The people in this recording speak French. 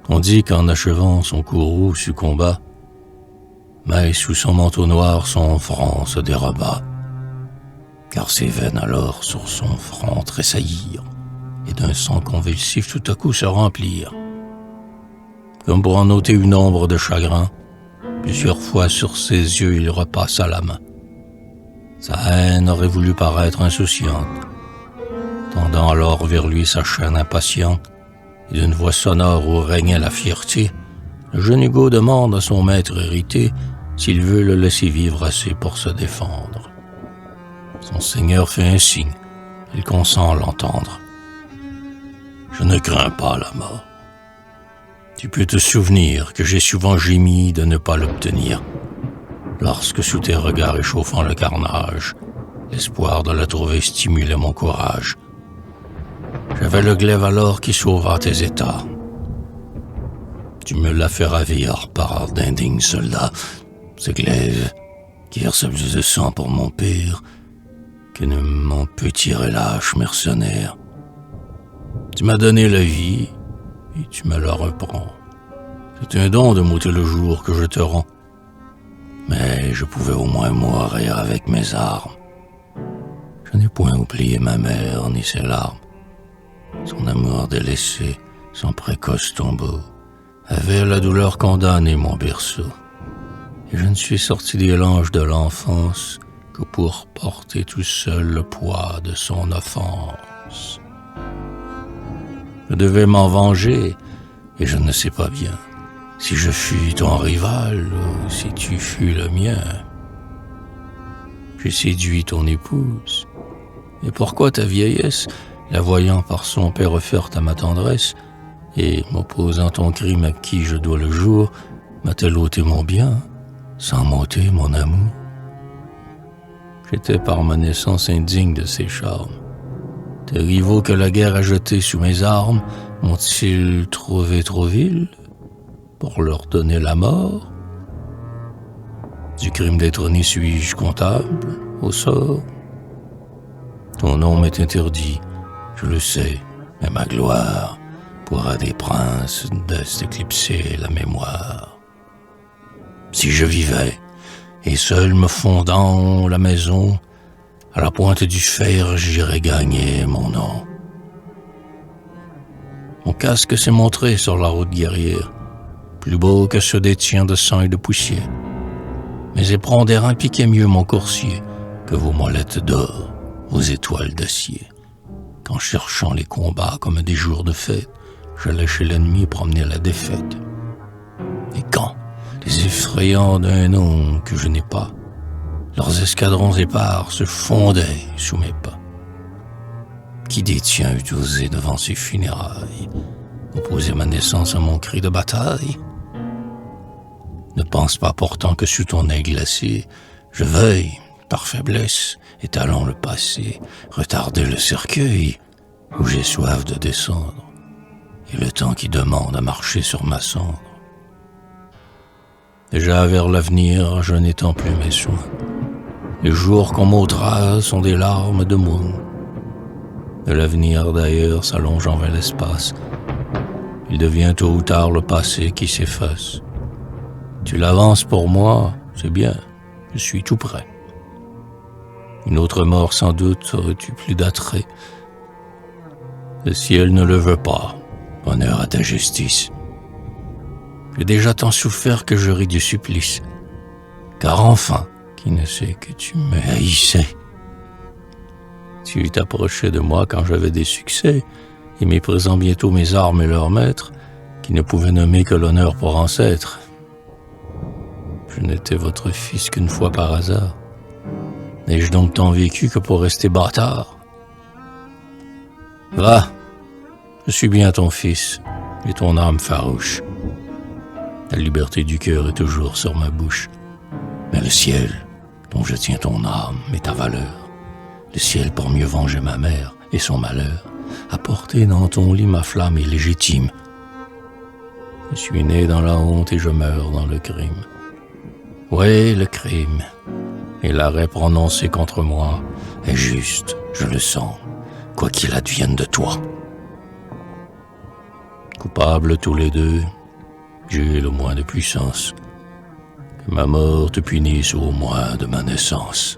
On dit qu'en achevant son courroux succomba, mais sous son manteau noir son front se déroba, car ses veines alors sur son front tressaillirent, et d'un sang convulsif tout à coup se remplirent. Comme pour en ôter une ombre de chagrin, plusieurs fois sur ses yeux il repassa la main. Sa haine aurait voulu paraître insouciante, tendant alors vers lui sa chaîne impatiente, et d'une voix sonore où régnait la fierté, le jeune Hugo demande à son maître irrité s'il veut le laisser vivre assez pour se défendre. Son seigneur fait un signe, il consent l'entendre. Je ne crains pas la mort. Tu peux te souvenir que j'ai souvent gémi de ne pas l'obtenir, lorsque sous tes regards échauffant le carnage, l'espoir de la trouver stimulait mon courage. J'avais le glaive alors qui sauva tes états. Tu me l'as fait ravir par d'indignes soldats, ce glaive qui verse plus de sang pour mon père que ne m'en peut tirer lâche mercenaire. Tu m'as donné la vie et tu me la reprends. C'est un don de m'ôter le jour que je te rends, mais je pouvais au moins mourir avec mes armes. Je n'ai point oublié ma mère ni ses larmes. Son amour délaissé, son précoce tombeau, avait la douleur condamné mon berceau. Et je ne suis sorti des langes de l'enfance que pour porter tout seul le poids de son offense. Je devais m'en venger, et je ne sais pas bien si je fus ton rival ou si tu fus le mien. J'ai séduit ton épouse, et pourquoi ta vieillesse, la voyant par son père offerte à ma tendresse, et m'opposant ton crime à qui je dois le jour, m'a-t-elle ôté mon bien, sans m'ôter mon amour? J'étais par ma naissance indigne de ses charmes. Tes rivaux que la guerre a jetés sous mes armes m'ont-ils trouvé trop vil pour leur donner la mort? Du crime d'être né suis-je comptable au sort? Ton nom m'est interdit, je le sais, mais ma gloire pourra des princes d'éclipser la mémoire. Si je vivais, et seul me fondant la maison, à la pointe du fer j'irais gagner mon nom. Mon casque s'est montré sur la route guerrière, plus beau que ceux des tiens de sang et de poussière. Mes éperons d'airain piquaient mieux mon coursier que vos molettes d'or, vos étoiles d'acier. Qu'en cherchant les combats comme des jours de fête, j'allais chez l'ennemi promener la défaite. Et quand, les effrayants d'un nom que je n'ai pas, leurs escadrons épars se fondaient sous mes pas. Qui des tiens eût osé devant ces funérailles opposer ma naissance à mon cri de bataille? Ne pense pas pourtant que sous ton œil glacé, je veuille, par faiblesse, étalant le passé, retarder le cercueil où j'ai soif de descendre, et le temps qui demande à marcher sur ma cendre. Déjà vers l'avenir, je n'étends plus mes soins. Les jours qu'on m'ôtera sont des larmes de mourant. De l'avenir d'ailleurs s'allongeant vers l'espace, il devient tôt ou tard le passé qui s'efface. Tu l'avances pour moi, c'est bien, je suis tout prêt. Une autre mort sans doute aurais-tu plus d'attrait. Le ciel ne le veut pas, honneur à ta justice. J'ai déjà tant souffert que je ris du supplice, car enfin, qui ne sait que tu me haïssais. Tu t'approchais de moi quand j'avais des succès, et méprisant bientôt mes armes et leurs maîtres, qui ne pouvaient nommer que l'honneur pour ancêtre. Je n'étais votre fils qu'une fois par hasard. N'ai-je donc tant vécu que pour rester bâtard? Va, je suis bien ton fils, et ton âme farouche. La liberté du cœur est toujours sur ma bouche, mais le ciel, dont je tiens ton âme et ta valeur, le ciel pour mieux venger ma mère et son malheur, a porté dans ton lit ma flamme illégitime. Je suis né dans la honte et je meurs dans le crime. Oui, le crime, et l'arrêt prononcé contre moi est juste, je le sens, quoi qu'il advienne de toi. Coupables tous les deux, j'ai le moins de puissance, que ma mort te punisse au moins de ma naissance.